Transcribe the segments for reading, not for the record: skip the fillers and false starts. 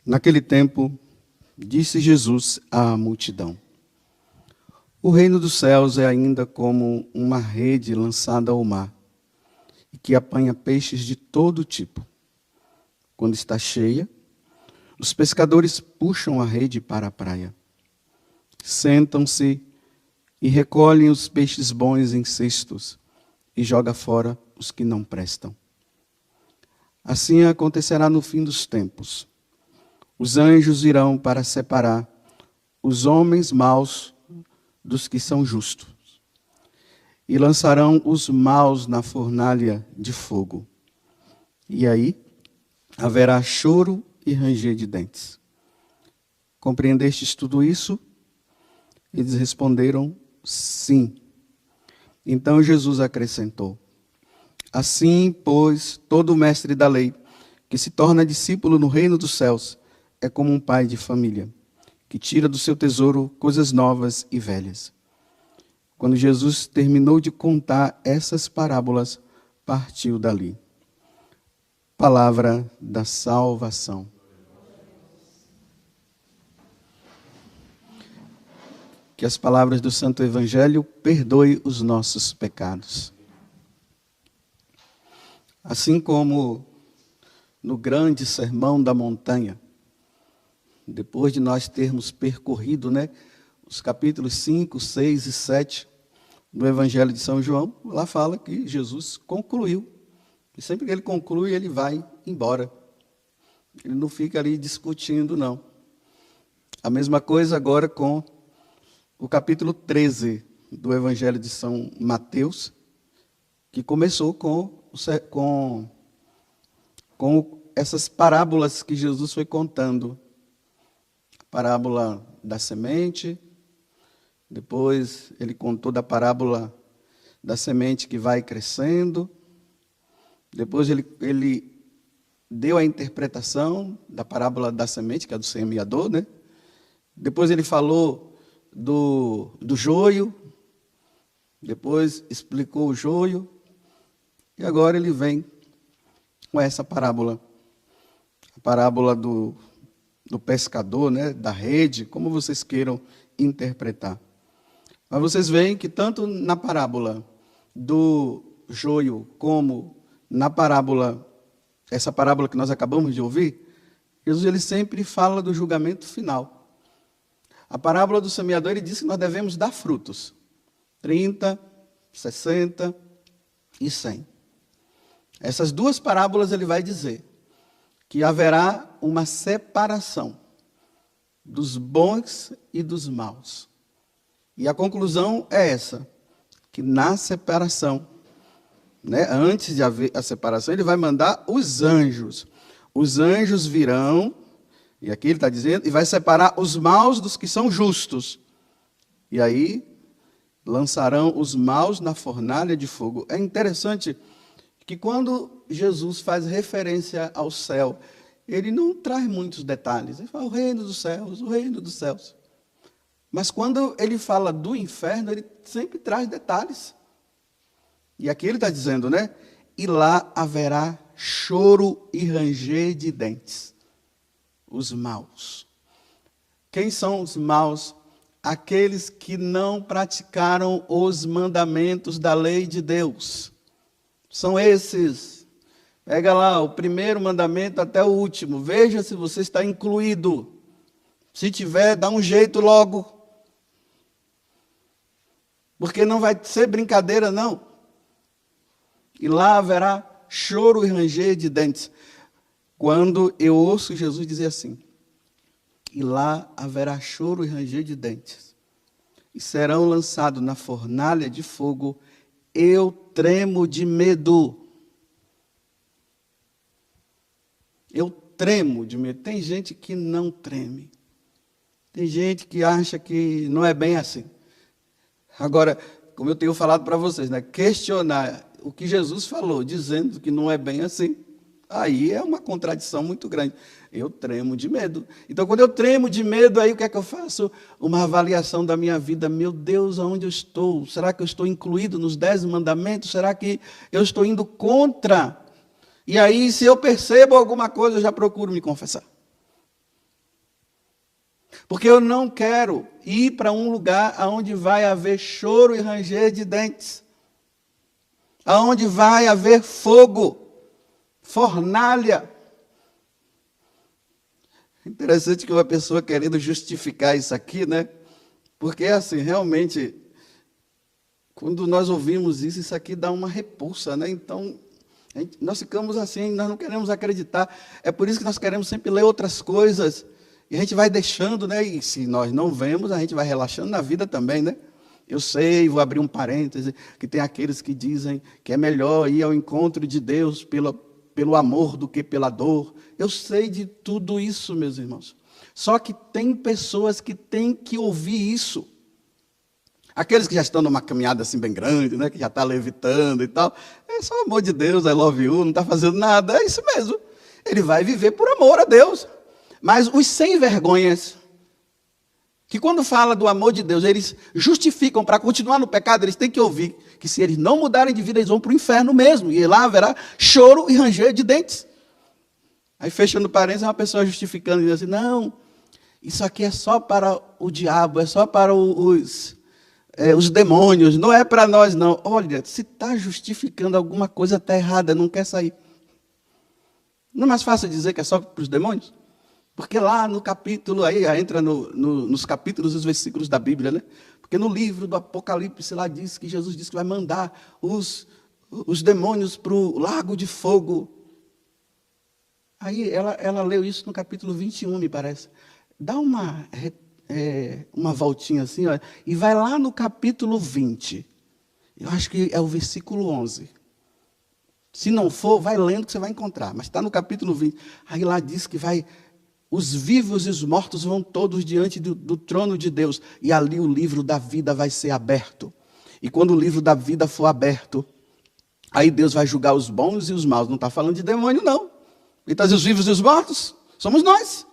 Naquele tempo, disse Jesus à multidão: O reino dos céus é ainda como uma rede lançada ao mar, e que apanha peixes de todo tipo. Quando está cheia, os pescadores puxam a rede para a praia. Sentam-se e recolhem os peixes bons em cestos e jogam fora os que não prestam. Assim acontecerá no fim dos tempos. Os anjos virão para separar os homens maus dos que são justos e lançarão os maus na fornalha de fogo. E aí haverá choro e ranger de dentes. Compreendestes tudo isso? Eles responderam: sim. Então Jesus acrescentou: Assim, pois, todo mestre da lei, que se torna discípulo no reino dos céus, é como um pai de família, que tira do seu tesouro coisas novas e velhas. Quando Jesus terminou de contar essas parábolas, partiu dali. Palavra da salvação. Que as palavras do Santo Evangelho perdoem os nossos pecados. Assim como no grande sermão da montanha, depois de nós termos percorrido, os capítulos 5, 6 e 7 do Evangelho de São João, lá fala que Jesus concluiu. E sempre que ele conclui, ele vai embora. Ele não fica ali discutindo, não. A mesma coisa agora com o capítulo 13 do Evangelho de São Mateus, que começou com essas parábolas que Jesus foi contando. A parábola da semente, depois ele contou da parábola da semente que vai crescendo, depois ele deu a interpretação da parábola da semente, que é do semeador, Depois ele falou do joio, depois explicou o joio, e agora ele vem com essa parábola, a parábola do pescador, da rede, como vocês queiram interpretar. Mas vocês veem que tanto na parábola do joio, como na parábola, essa parábola que nós acabamos de ouvir, Jesus ele sempre fala do julgamento final. A parábola do semeador, ele diz que nós devemos dar frutos. 30, 60 e 100. Essas duas parábolas ele vai dizer que haverá uma separação dos bons e dos maus. E a conclusão é essa, que na separação, antes de haver a separação, ele vai mandar os anjos. Os anjos virão, e aqui ele está dizendo, e vai separar os maus dos que são justos. E aí lançarão os maus na fornalha de fogo. É interessante que quando Jesus faz referência ao céu, ele não traz muitos detalhes. Ele fala o reino dos céus, o reino dos céus. Mas quando ele fala do inferno, ele sempre traz detalhes. E aqui ele está dizendo, E lá haverá choro e ranger de dentes. Os maus. Quem são os maus? Aqueles que não praticaram os mandamentos da lei de Deus. São esses. Pega lá o primeiro mandamento até o último. Veja se você está incluído. Se tiver, dá um jeito logo. Porque não vai ser brincadeira, não. E lá haverá choro e ranger de dentes. Quando eu ouço Jesus dizer assim, e lá haverá choro e ranger de dentes, e serão lançados na fornalha de fogo, eu tremo de medo. Eu tremo de medo. Tem gente que não treme. Tem gente que acha que não é bem assim. Agora, como eu tenho falado para vocês, questionar o que Jesus falou, dizendo que não é bem assim, aí é uma contradição muito grande. Eu tremo de medo. Então, quando eu tremo de medo, aí o que é que eu faço? Uma avaliação da minha vida. Meu Deus, aonde eu estou? Será que eu estou incluído nos 10 mandamentos? Será que eu estou indo contra? E aí, se eu percebo alguma coisa, eu já procuro me confessar. Porque eu não quero ir para um lugar onde vai haver choro e ranger de dentes. Onde vai haver fogo, fornalha. Interessante que uma pessoa querendo justificar isso aqui, né? Porque, assim, realmente, quando nós ouvimos isso, isso aqui dá uma repulsa, né? Então, nós ficamos assim, nós não queremos acreditar. É por isso que nós queremos sempre ler outras coisas. E a gente vai deixando, né? E se nós não vemos, a gente vai relaxando na vida também, né? Eu sei, vou abrir um parêntese, que tem aqueles que dizem que é melhor ir ao encontro de Deus pelo amor do que pela dor. Eu sei de tudo isso, meus irmãos. Só que tem pessoas que têm que ouvir isso. Aqueles que já estão numa caminhada assim bem grande, né? Que já está levitando e tal. É só amor de Deus, I love you, não está fazendo nada. É isso mesmo. Ele vai viver por amor a Deus. Mas os sem vergonhas, que quando fala do amor de Deus, eles justificam para continuar no pecado, eles têm que ouvir que se eles não mudarem de vida, eles vão para o inferno mesmo. E lá haverá choro e ranger de dentes. Aí, fechando parênteses, uma pessoa justificando, dizendo assim, não, isso aqui é só para o diabo, é só para os demônios, não é para nós, não. Olha, se está justificando alguma coisa, está errada, não quer sair. Não é mais fácil dizer que é só para os demônios? Porque lá no capítulo, aí entra nos capítulos e os versículos da Bíblia, né? Porque no livro do Apocalipse, lá diz que Jesus disse que vai mandar os demônios para o lago de fogo. Aí ela leu isso no capítulo 21, me parece. Dá uma voltinha assim, ó, e vai lá no capítulo 20. Eu acho que é o versículo 11. Se não for, vai lendo que você vai encontrar. Mas está no capítulo 20. Aí lá diz que os vivos e os mortos vão todos diante do trono de Deus. E ali o livro da vida vai ser aberto. E quando o livro da vida for aberto, aí Deus vai julgar os bons e os maus. Não está falando de demônio, não. Ele está dizendo os vivos e os mortos. Somos nós.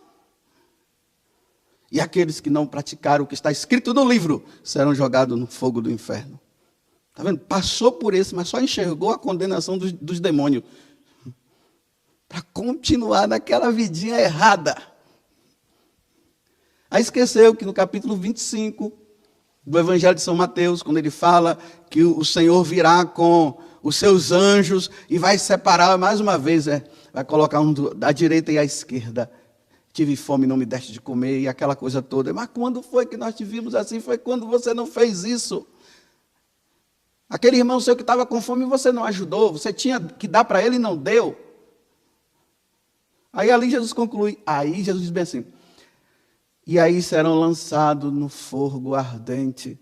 E aqueles que não praticaram o que está escrito no livro serão jogados no fogo do inferno. Está vendo? Passou por esse, mas só enxergou a condenação dos demônios. Para continuar naquela vidinha errada. Aí esqueceu que no capítulo 25 do Evangelho de São Mateus, quando ele fala que o Senhor virá com os seus anjos e vai separar mais uma vez, vai colocar um da direita e à esquerda. Tive fome, não me deste de comer, e aquela coisa toda. Mas quando foi que nós te vimos assim? Foi quando você não fez isso. Aquele irmão seu que estava com fome, você não ajudou. Você tinha que dar para ele e não deu. Aí ali Jesus conclui. Aí Jesus diz bem assim. E aí serão lançados no fogo ardente.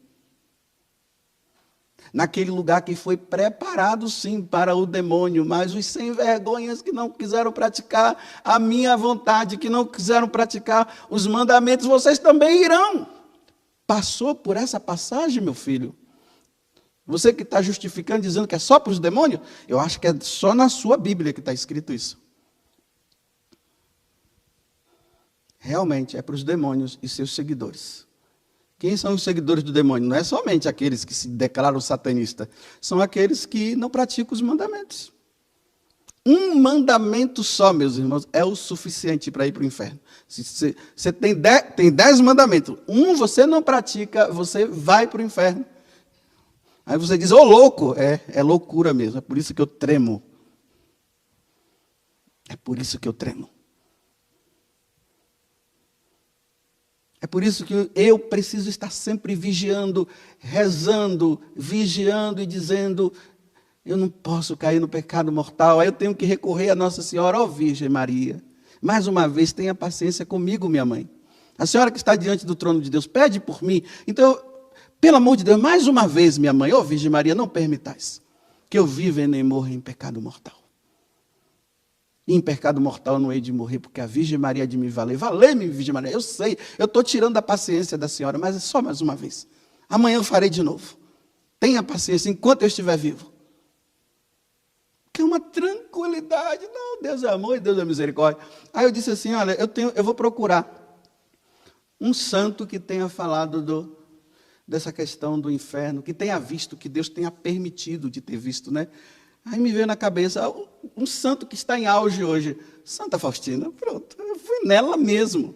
Naquele lugar que foi preparado, sim, para o demônio, mas os sem vergonhas que não quiseram praticar a minha vontade, que não quiseram praticar os mandamentos, vocês também irão. Passou por essa passagem, meu filho? Você que está justificando, dizendo que é só para os demônios, eu acho que é só na sua Bíblia que está escrito isso. Realmente é para os demônios e seus seguidores. Quem são os seguidores do demônio? Não é somente aqueles que se declaram satanistas. São aqueles que não praticam os mandamentos. Um mandamento só, meus irmãos, é o suficiente para ir para o inferno. Se você tem 10 mandamentos, um você não pratica, você vai para o inferno. Aí você diz, ô louco, é loucura mesmo, é por isso que eu tremo. É por isso que eu tremo. É por isso que eu preciso estar sempre vigiando, rezando, vigiando e dizendo, eu não posso cair no pecado mortal, aí eu tenho que recorrer a Nossa Senhora, ó Virgem Maria. Mais uma vez, tenha paciência comigo, minha mãe. A senhora que está diante do trono de Deus, pede por mim. Então, pelo amor de Deus, mais uma vez, minha mãe, ó Virgem Maria, não permitais que eu viva e nem morra em pecado mortal. E em pecado mortal eu não hei de morrer, porque a Virgem Maria há de me valer. Valei-me, Virgem Maria. Eu sei, eu estou tirando a paciência da senhora, mas é só mais uma vez. Amanhã eu farei de novo. Tenha paciência enquanto eu estiver vivo. Que é uma tranquilidade. Não, Deus é amor e Deus é misericórdia. Aí eu disse assim, olha, eu vou procurar um santo que tenha falado dessa questão do inferno, que tenha visto, que Deus tenha permitido de ter visto, né? Aí me veio na cabeça um santo que está em auge hoje, Santa Faustina. Pronto, eu fui nela mesmo.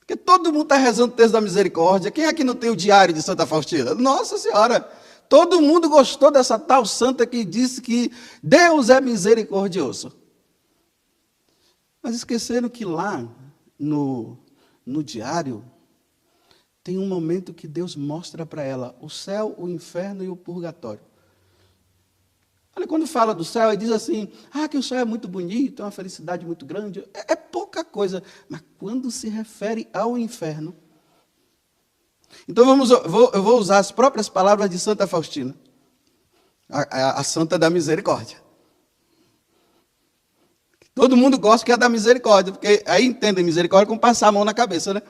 Porque todo mundo está rezando o texto da misericórdia. Quem é que não tem o diário de Santa Faustina? Nossa Senhora! Todo mundo gostou dessa tal santa que disse que Deus é misericordioso. Mas esqueceram que lá no diário tem um momento que Deus mostra para ela o céu, o inferno e o purgatório. Olha, quando fala do céu, ele diz assim, que o céu é muito bonito, é uma felicidade muito grande. É pouca coisa. Mas quando se refere ao inferno... Então, eu vou usar as próprias palavras de Santa Faustina, a santa da misericórdia. Todo mundo gosta que é da misericórdia, porque aí entendem misericórdia como passar a mão na cabeça, né?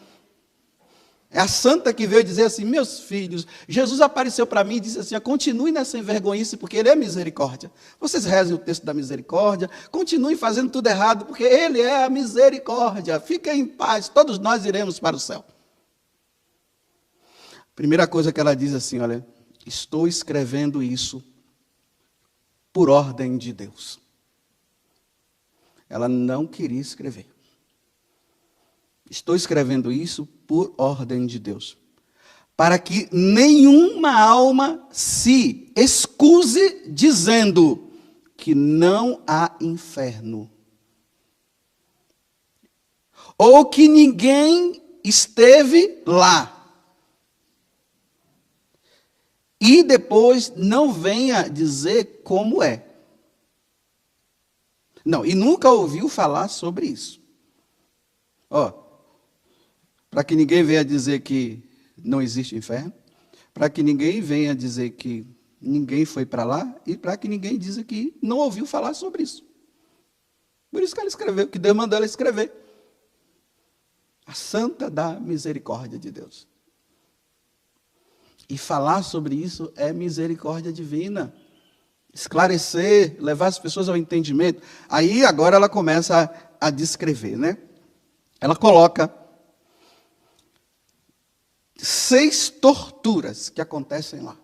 É a santa que veio dizer assim, meus filhos, Jesus apareceu para mim e disse assim, continue nessa envergonhice, porque Ele é misericórdia. Vocês rezem o texto da misericórdia, continuem fazendo tudo errado, porque Ele é a misericórdia. Fiquem em paz, todos nós iremos para o céu. Primeira coisa que ela diz assim, olha, estou escrevendo isso por ordem de Deus. Ela não queria escrever. Estou escrevendo isso por ordem de Deus, para que nenhuma alma se excuse dizendo que não há inferno, ou que ninguém esteve lá. E depois não venha dizer como é. Não, e nunca ouviu falar sobre isso. Para que ninguém venha dizer que não existe inferno, para que ninguém venha dizer que ninguém foi para lá, e para que ninguém diga que não ouviu falar sobre isso. Por isso que ela escreveu, que Deus mandou ela escrever. A santa da misericórdia de Deus. E falar sobre isso é misericórdia divina. Esclarecer, levar as pessoas ao entendimento. Aí agora ela começa a descrever, né? Ela coloca 6 torturas que acontecem lá.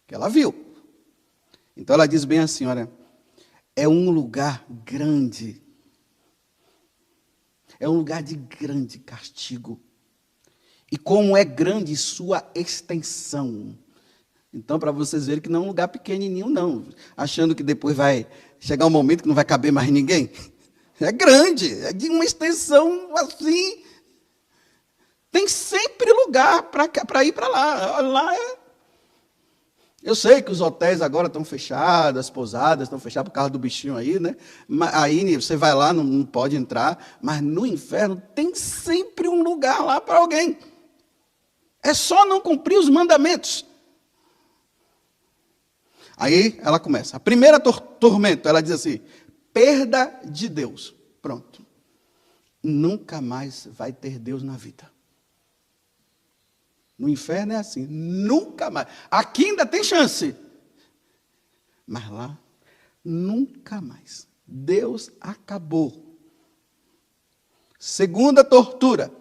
Que ela viu. Então ela diz bem assim, olha, é um lugar grande. É um lugar de grande castigo. E como é grande sua extensão. Então, para vocês verem que não é um lugar pequenininho, não. Achando que depois vai chegar um momento que não vai caber mais ninguém. É grande, é de uma extensão assim. Tem sempre lugar para ir para lá. Lá é... Eu sei que os hotéis agora estão fechados, as pousadas estão fechadas por causa do bichinho aí, né? Aí você vai lá, não pode entrar. Mas no inferno tem sempre um lugar lá para alguém. É só não cumprir os mandamentos. Aí ela começa. A primeira tormento, ela diz assim, perda de Deus. Pronto. Nunca mais vai ter Deus na vida. No inferno é assim, nunca mais. Aqui ainda tem chance. Mas lá, nunca mais. Deus acabou. Segunda tortura.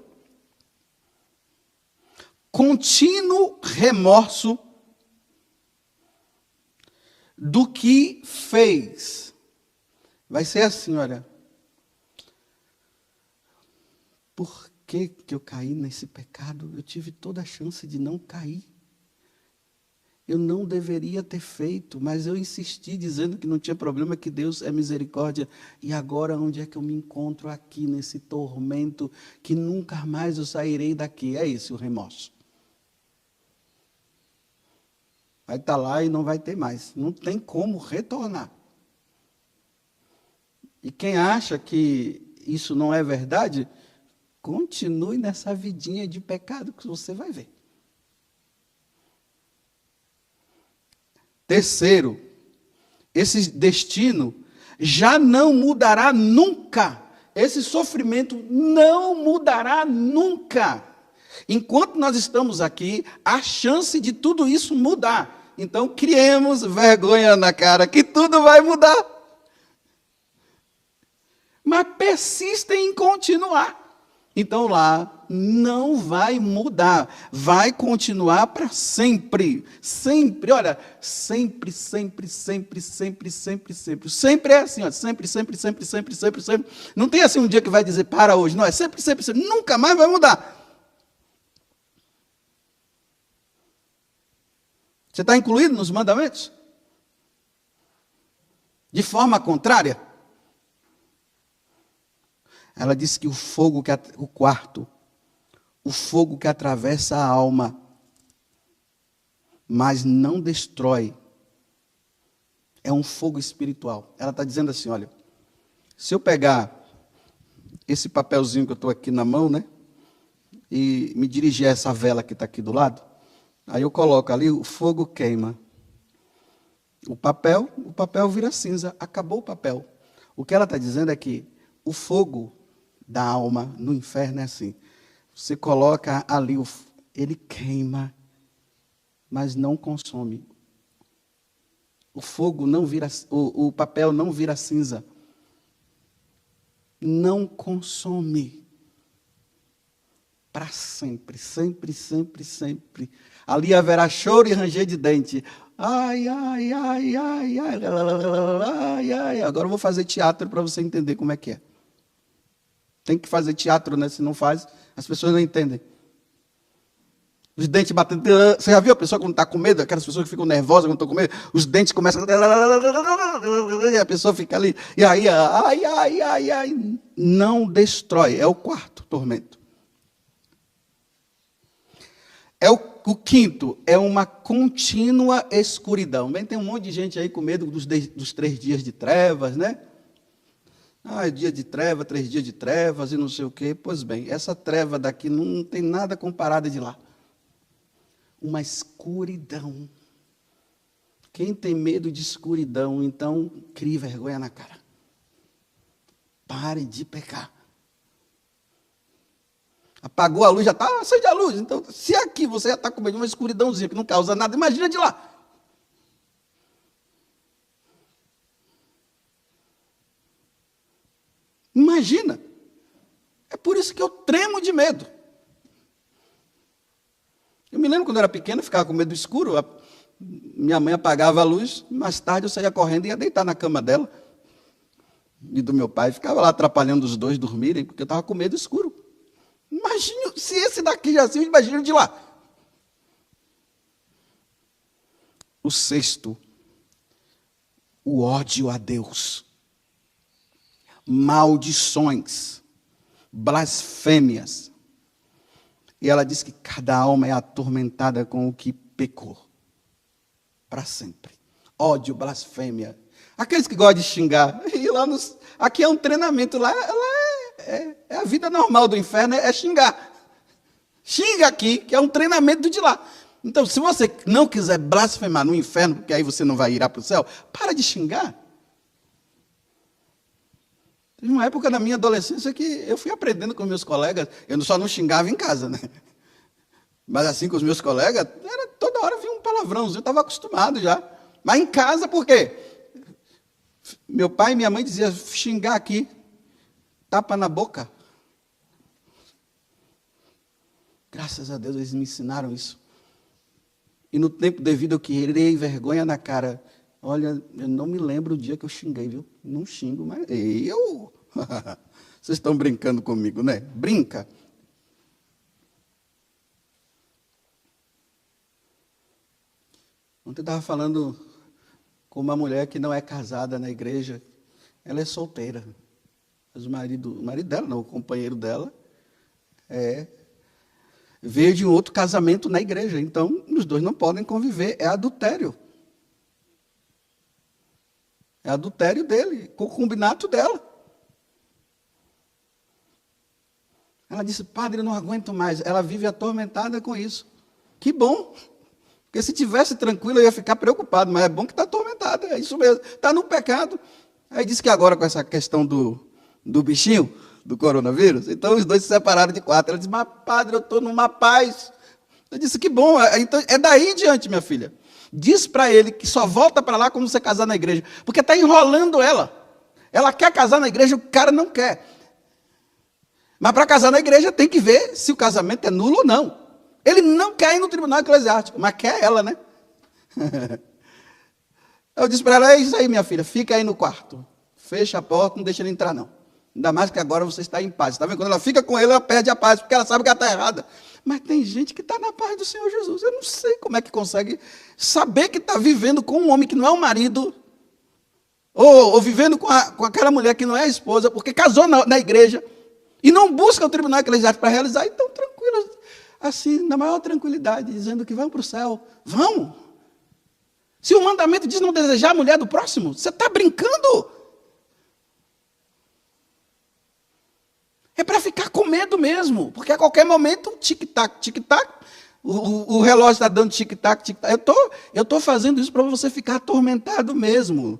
Contínuo remorso do que fez. Vai ser assim, olha. Por que eu caí nesse pecado? Eu tive toda a chance de não cair. Eu não deveria ter feito, mas eu insisti dizendo que não tinha problema, que Deus é misericórdia. E agora onde é que eu me encontro aqui nesse tormento que nunca mais eu sairei daqui? É esse o remorso. Vai estar lá e não vai ter mais. Não tem como retornar. E quem acha que isso não é verdade, continue nessa vidinha de pecado que você vai ver. Terceiro, esse destino já não mudará nunca. Esse sofrimento não mudará nunca. Enquanto nós estamos aqui, há chance de tudo isso mudar. Então, criemos vergonha na cara, que tudo vai mudar. Mas persistem em continuar. Então lá não vai mudar, vai continuar para sempre. Sempre, olha, sempre, sempre, sempre, sempre, sempre, sempre. Sempre é assim, ó, sempre, sempre, sempre, sempre, sempre, sempre. Não tem assim um dia que vai dizer para hoje, não, é sempre, sempre, sempre, nunca mais vai mudar. Você está incluído nos mandamentos? De forma contrária? Ela disse que o fogo que o quarto, o fogo que atravessa a alma, mas não destrói, é um fogo espiritual. Ela está dizendo assim, olha, se eu pegar esse papelzinho que eu estou aqui na mão, né, e me dirigir a essa vela que está aqui do lado, aí eu coloco ali, o fogo queima. O papel vira cinza, acabou o papel. O que ela está dizendo é que o fogo da alma no inferno é assim. Você coloca ali, ele queima, mas não consome. O fogo não vira, o papel não vira cinza. Não consome. Para sempre, sempre, sempre, sempre. Ali haverá choro e ranger de dente. Ai, ai, ai, ai, ai, ai, ai. Agora eu vou fazer teatro para você entender como é que é. Tem que fazer teatro, né? Se não faz, as pessoas não entendem. Os dentes batendo. Você já viu a pessoa quando está com medo? Aquelas pessoas que ficam nervosas quando estão com medo? Os dentes começam. E a pessoa fica ali. E aí, ai, ai, ai, ai. Não destrói. É o quarto tormento. O quinto é uma contínua escuridão. Bem, tem um monte de gente aí com medo dos 3 dias de trevas, né? Ah, é dia de treva, 3 dias de trevas e não sei o quê. Pois bem, essa treva daqui não tem nada comparada de lá. Uma escuridão. Quem tem medo de escuridão, então, crie vergonha na cara. Pare de pecar. Apagou a luz, já está, acende a luz. Então, se aqui você já está com medo de uma escuridãozinha que não causa nada, imagina de lá. Imagina. É por isso que eu tremo de medo. Eu me lembro quando eu era pequeno, eu ficava com medo do escuro. Minha mãe apagava a luz, mais tarde eu saía correndo e ia deitar na cama dela. E do meu pai, ficava lá atrapalhando os dois dormirem, porque eu estava com medo do escuro. Imagina, se esse daqui já assim, imagina de lá. O sexto, o ódio a Deus. Maldições, blasfêmias. E ela diz que cada alma é atormentada com o que pecou. Para sempre. Ódio, blasfêmia. Aqueles que gostam de xingar. E lá aqui é um treinamento. Lá é a vida normal do inferno, é xingar. Xinga aqui, que é um treinamento de lá. Então, se você não quiser blasfemar no inferno, porque aí você não vai ir para o céu, para de xingar. Teve uma época na minha adolescência que eu fui aprendendo com meus colegas, eu só não xingava em casa, né? Mas assim com os meus colegas, toda hora vinha um palavrãozinho, eu estava acostumado já. Mas em casa, por quê? Meu pai e minha mãe diziam, xingar aqui, tapa na boca. Graças a Deus eles me ensinaram isso. E no tempo devido eu queria vergonha na cara. Olha, eu não me lembro o dia que eu xinguei, viu? Não xingo, mas eu... Vocês estão brincando comigo, né? Brinca. Ontem eu estava falando com uma mulher que não é casada na igreja. Ela é solteira. Mas o marido dela, não, o companheiro dela, veio de um outro casamento na igreja. Então, os dois não podem conviver. É adultério. É adultério dele, concubinato dela. Ela disse, padre, eu não aguento mais. Ela vive atormentada com isso. Que bom. Porque se tivesse tranquilo, eu ia ficar preocupado. Mas é bom que está atormentada. É isso mesmo. Está no pecado. Aí disse que agora com essa questão do bichinho, do coronavírus, então os dois se separaram de 4. Ela disse, mas padre, eu estou numa paz. Eu disse, que bom. Então, é daí em diante, minha filha. Diz para ele que só volta para lá quando você casar na igreja. Porque está enrolando ela. Ela quer casar na igreja, o cara não quer. Mas para casar na igreja tem que ver se o casamento é nulo ou não. Ele não quer ir no tribunal eclesiástico, mas quer ela, né? Eu disse para ela, é isso aí, minha filha, fica aí no quarto. Fecha a porta, não deixa ele entrar, não. Ainda mais que agora você está em paz. Está vendo? Quando ela fica com ele, ela perde a paz, porque ela sabe que ela está errada. Mas tem gente que está na paz do Senhor Jesus. Eu não sei como é que consegue saber que está vivendo com um homem que não é o marido, ou vivendo com aquela mulher que não é a esposa, porque casou na igreja, e não busca o tribunal eclesiástico para realizar, e estão tranquilos, assim, na maior tranquilidade, dizendo que vão para o céu. Vão! Se o mandamento diz não desejar a mulher do próximo, você está brincando? É para ficar com medo mesmo, porque a qualquer momento, tic-tac, tic-tac, o relógio está dando tic-tac, tic-tac. Eu estou fazendo isso para você ficar atormentado mesmo.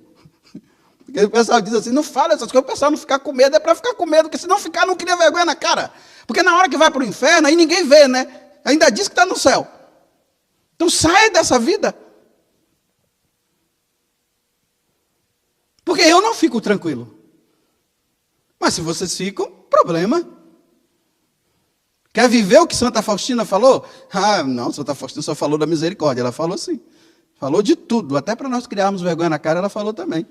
Porque o pessoal diz assim, não fala essas coisas, o pessoal não ficar com medo, é para ficar com medo, porque se não ficar, não cria vergonha na cara. Porque na hora que vai para o inferno, aí ninguém vê, né? Ainda diz que está no céu. Então sai dessa vida. Porque eu não fico tranquilo. Mas se vocês ficam, problema. Quer viver o que Santa Faustina falou? Ah, não, Santa Faustina só falou da misericórdia. Ela falou assim. Falou de tudo. Até para nós criarmos vergonha na cara, ela falou também.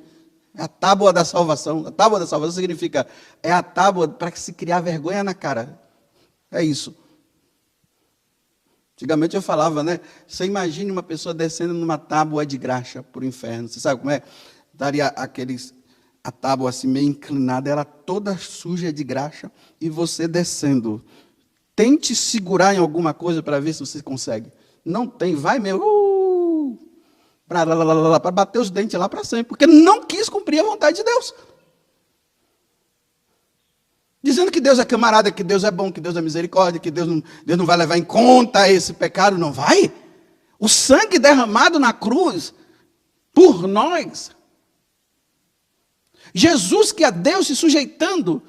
É a tábua da salvação. A tábua da salvação significa, é a tábua para se criar vergonha na cara. É isso. Antigamente eu falava, né? Você imagine uma pessoa descendo numa tábua de graxa para o inferno. Você sabe como é? Daria a tábua assim meio inclinada, ela toda suja de graxa, e você descendo. Tente segurar em alguma coisa para ver se você consegue. Não tem, vai mesmo. Para bater os dentes lá para sempre, porque não quis cumprir a vontade de Deus. Dizendo que Deus é camarada, que Deus é bom, que Deus é misericórdia, que Deus não vai levar em conta esse pecado, não vai. O sangue derramado na cruz por nós. Jesus, que é Deus, se sujeitando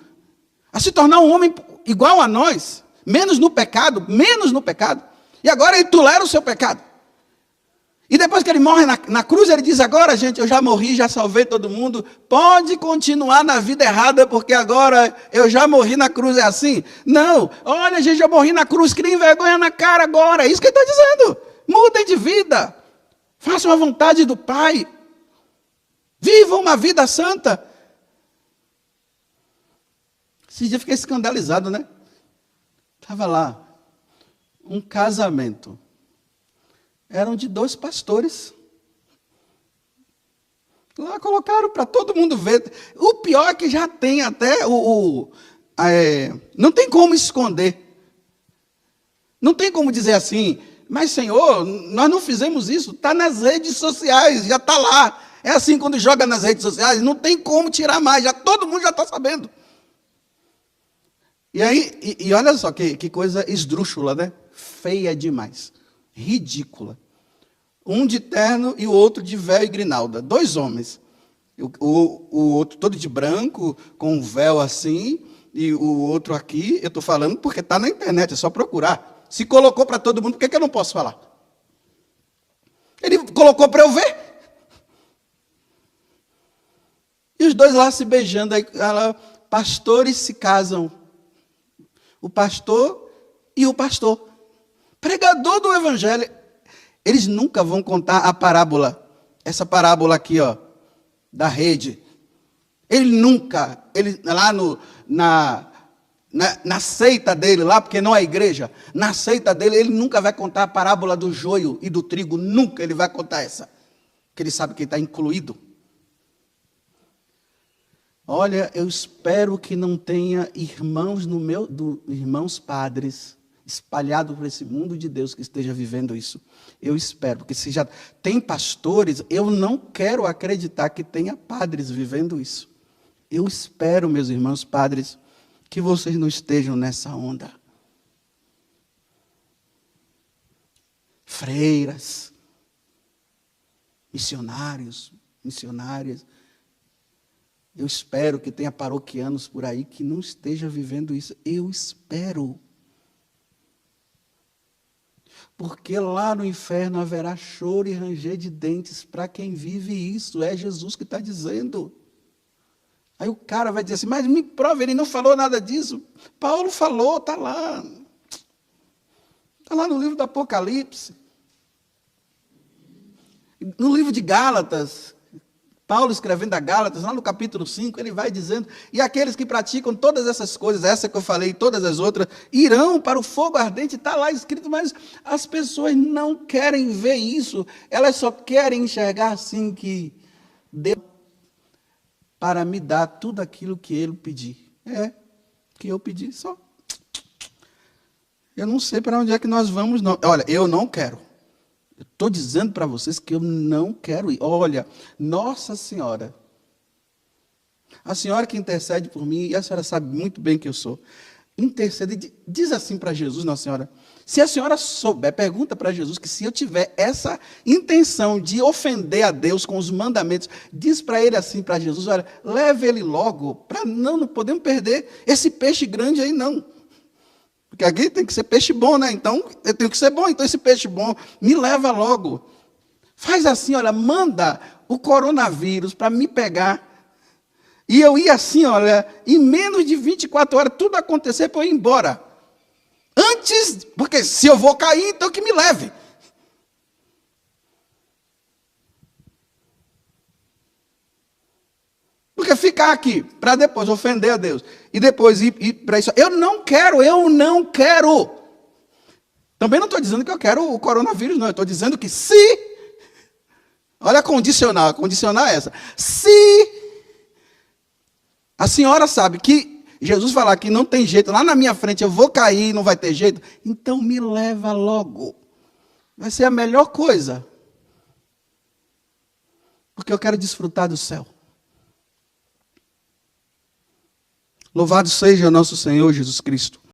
a se tornar um homem igual a nós, menos no pecado, e agora ele tolera o seu pecado. E depois que ele morre na cruz, ele diz, agora, gente, eu já morri, já salvei todo mundo, pode continuar na vida errada, porque agora eu já morri na cruz, é assim? Não, olha, gente, eu morri na cruz, criem vergonha na cara agora, é isso que ele está dizendo. Mudem de vida, façam a vontade do Pai, vivam uma vida santa. Esse dia eu fiquei escandalizado, né? Estava lá, um casamento. Eram de 2 pastores. Lá colocaram para todo mundo ver. O pior é que já tem até não tem como esconder. Não tem como dizer assim, mas Senhor, nós não fizemos isso. Está nas redes sociais, já está lá. É assim quando joga nas redes sociais, não tem como tirar mais. Todo mundo já está sabendo. E aí, e olha só que coisa esdrúxula, né? Feia demais. Ridícula. Um de terno e o outro de véu e grinalda. 2 homens. O outro todo de branco, com um véu assim, e o outro aqui, eu estou falando porque está na internet, é só procurar. Se colocou para todo mundo, por que eu não posso falar? Ele colocou para eu ver. E os 2 lá se beijando, aí pastores se casam. O pastor e o pastor. Pregador do evangelho. Eles nunca vão contar a parábola. Essa parábola aqui, ó, da rede. Ele lá na seita dele, lá, porque não é igreja, na seita dele, ele nunca vai contar a parábola do joio e do trigo. Nunca ele vai contar essa. Porque ele sabe que está incluído. Olha, eu espero que não tenha irmãos irmãos padres espalhados por esse mundo de Deus que esteja vivendo isso. Eu espero, porque se já tem pastores, eu não quero acreditar que tenha padres vivendo isso. Eu espero, meus irmãos padres, que vocês não estejam nessa onda. Freiras, missionárias. Eu espero que tenha paroquianos por aí que não esteja vivendo isso. Eu espero. Porque lá no inferno haverá choro e ranger de dentes para quem vive isso. É Jesus que está dizendo. Aí o cara vai dizer assim, mas me prova, ele não falou nada disso. Paulo falou, está lá. Está lá no livro do Apocalipse. No livro de Gálatas, Paulo escrevendo a Gálatas, lá no capítulo 5, ele vai dizendo, e aqueles que praticam todas essas coisas, essa que eu falei e todas as outras, irão para o fogo ardente, está lá escrito, mas as pessoas não querem ver isso, elas só querem enxergar assim que Deus para me dar tudo aquilo que ele pedir. Que eu pedi só. Eu não sei para onde é que nós vamos, não. Olha, eu não quero. Eu estou dizendo para vocês que eu não quero ir. Olha, Nossa Senhora, a senhora que intercede por mim, e a senhora sabe muito bem que eu sou, intercede, diz assim para Jesus, Nossa Senhora, se a senhora souber, pergunta para Jesus, que se eu tiver essa intenção de ofender a Deus com os mandamentos, diz para ele assim, para Jesus, olha, leve ele logo, para não podemos perder esse peixe grande aí não. Porque aqui tem que ser peixe bom, né? Então, eu tenho que ser bom, então esse peixe bom me leva logo. Faz assim, olha, manda o coronavírus para me pegar. E eu ia assim, olha, em menos de 24 horas, tudo acontecer para eu ir embora. Antes, porque se eu vou cair, então que me leve. Porque ficar aqui, para depois ofender a Deus, e depois ir para isso. Eu não quero. Também não estou dizendo que eu quero o coronavírus, não. Eu estou dizendo que se, olha a condicional é essa. Se a senhora sabe que Jesus falar que não tem jeito, lá na minha frente eu vou cair, não vai ter jeito, então me leva logo. Vai ser a melhor coisa. Porque eu quero desfrutar do céu. Louvado seja nosso Senhor Jesus Cristo.